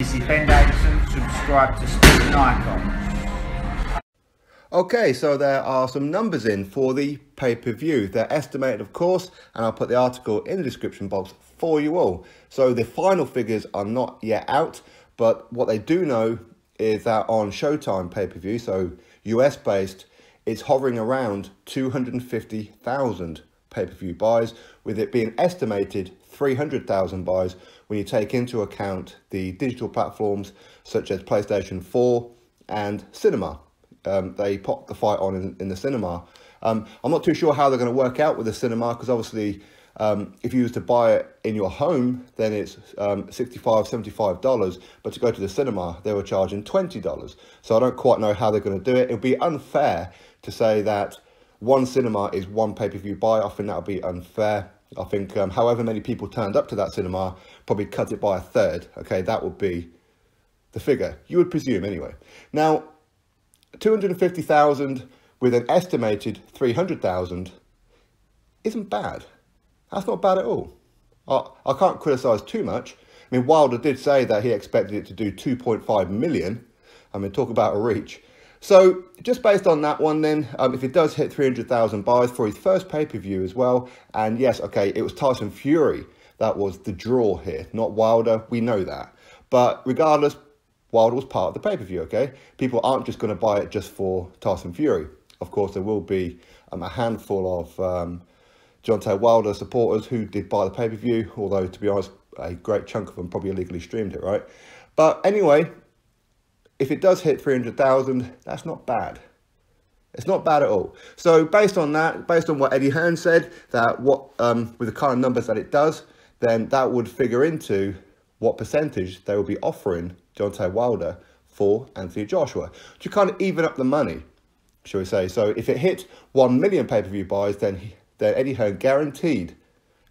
This is Ben Davison. Subscribe to Stephen Icons. Okay, so there are some numbers in for the pay-per-view. They're estimated, of course, and I'll put the article in the description box for you all. So the final figures are not yet out, but what they do know is that on Showtime pay-per-view, so US-based, it's hovering around 250,000 pay-per-view buys, with it being estimated 300,000 buys when you take into account the digital platforms such as PlayStation 4 and cinema. They pop the fight on in the cinema. I'm not too sure how they're going to work out with the cinema, because obviously if you was to buy it in your home, then it's $65, $75, but to go to the cinema, they were charging $20. So I don't quite know how they're going to do it. It would be unfair to say that one cinema is one pay-per-view buy. I think that would be unfair. I think however many people turned up to that cinema, probably cut it by a third. Okay, that would be the figure, you would presume anyway. Now, 250,000 with an estimated 300,000 isn't bad. That's not bad at all. I can't criticise too much. I mean, Wilder did say that he expected it to do 2.5 million. I mean, talk about a reach. So just based on that one then, if it does hit 300,000 buys for his first pay-per-view as well, and yes, okay, it was Tyson Fury that was the draw here, not Wilder, we know that. But regardless, Wilder was part of the pay-per-view, okay? People aren't just going to buy it just for Tyson Fury. Of course, there will be a handful of Deontay Wilder supporters who did buy the pay-per-view, although, to be honest, a great chunk of them probably illegally streamed it, right? But anyway, if it does hit 300,000, that's not bad. It's not bad at all. So based on that, based on what Eddie Hearn said, that with the kind of numbers that it does, then that would figure into what percentage they will be offering Deontay Wilder for Anthony Joshua to kind of even up the money, shall we say. So if it hit 1 million pay-per-view buys, then Eddie Hearn guaranteed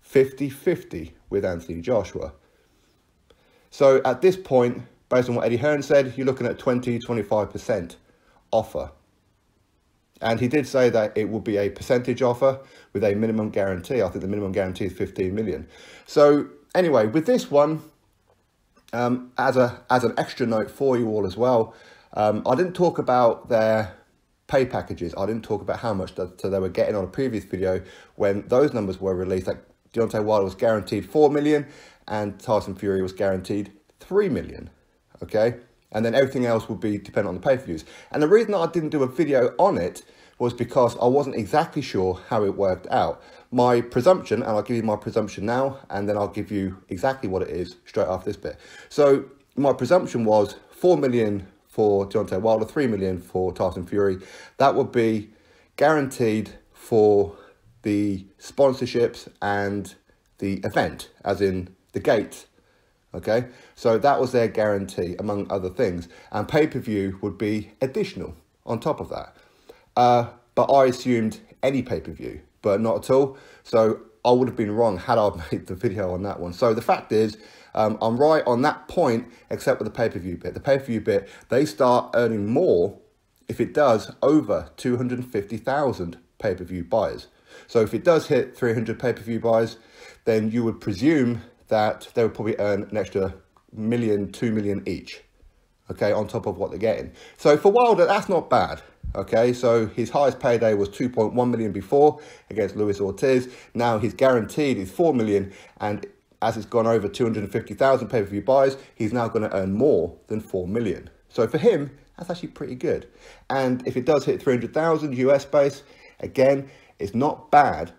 50-50 with Anthony Joshua. So at this point, based on what Eddie Hearn said, you're looking at 20-25% offer. And he did say that it will be a percentage offer with a minimum guarantee. I think the minimum guarantee is 15 million. So anyway, with this one, as an extra note for you all as well, I didn't talk about their pay packages. I didn't talk about how much they were getting on a previous video when those numbers were released. Like Deontay Wilder was guaranteed 4 million and Tyson Fury was guaranteed 3 million. Okay, and then everything else would be dependent on the pay-per-views. And the reason that I didn't do a video on it was because I wasn't exactly sure how it worked out. My presumption, and I'll give you my presumption now, and then I'll give you exactly what it is straight after this bit. So my presumption was 4 million for Deontay Wilder, 3 million for Tyson Fury. That would be guaranteed for the sponsorships and the event, as in the gate. Okay, so that was their guarantee, among other things. And pay-per-view would be additional on top of that. But I assumed any pay-per-view, but not at all. So I would have been wrong had I made the video on that one. So the fact is, I'm right on that point, except with the pay-per-view bit. The pay-per-view bit, they start earning more if it does over 250,000 pay-per-view buyers. So if it does hit 300 pay-per-view buys, then you would presume that they would probably earn an extra million, 2 million each, okay, on top of what they're getting. So for Wilder, that's not bad, okay? So his highest payday was 2.1 million before against Luis Ortiz. Now he's guaranteed is 4 million, and as it's gone over 250,000 pay-per-view buys, he's now going to earn more than 4 million. So for him, that's actually pretty good. And if it does hit 300,000 US base, again, it's not bad.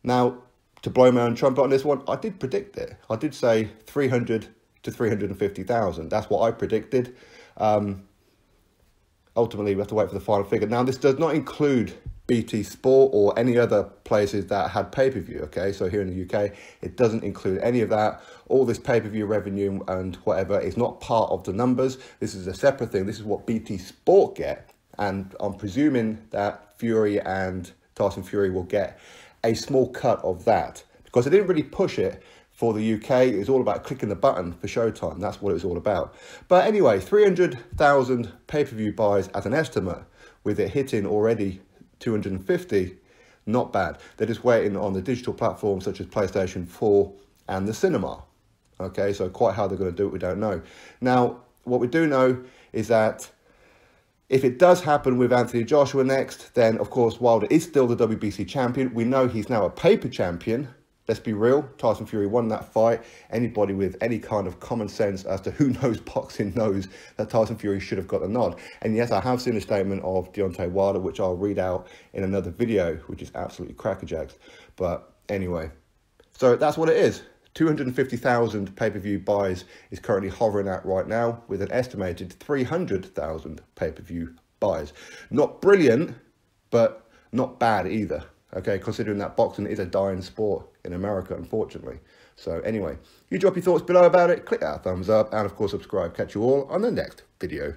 Now, to blow my own trumpet on this one, I did predict it. I did say 300 to 350,000. That's what I predicted. Ultimately, we have to wait for the final figure. Now, this does not include BT Sport or any other places that had pay-per-view, okay? So here in the UK, it doesn't include any of that. All this pay-per-view revenue and whatever is not part of the numbers. This is a separate thing. This is what BT Sport get. And I'm presuming that Fury and Tyson Fury will get a small cut of that, because they didn't really push it for the UK. It was all about clicking the button for Showtime. That's what it was all about. But anyway, 300,000 pay-per-view buys as an estimate, with it hitting already 250, not bad. They're just waiting on the digital platforms such as PlayStation 4 and the cinema. Okay, so quite how they're going to do it, we don't know. Now, what we do know is that if it does happen with Anthony Joshua next, then of course Wilder is still the WBC champion. We know he's now a paper champion. Let's be real, Tyson Fury won that fight. Anybody with any kind of common sense as to who knows boxing knows that Tyson Fury should have got the nod. And yes, I have seen a statement of Deontay Wilder, which I'll read out in another video, which is absolutely crackerjacks. But anyway, so that's what it is. 250,000 pay-per-view buys is currently hovering at right now, with an estimated 300,000 pay-per-view buys. Not brilliant, but not bad either. Okay, considering that boxing is a dying sport in America, unfortunately. So anyway, you drop your thoughts below about it, click that thumbs up, and of course subscribe. Catch you all on the next video.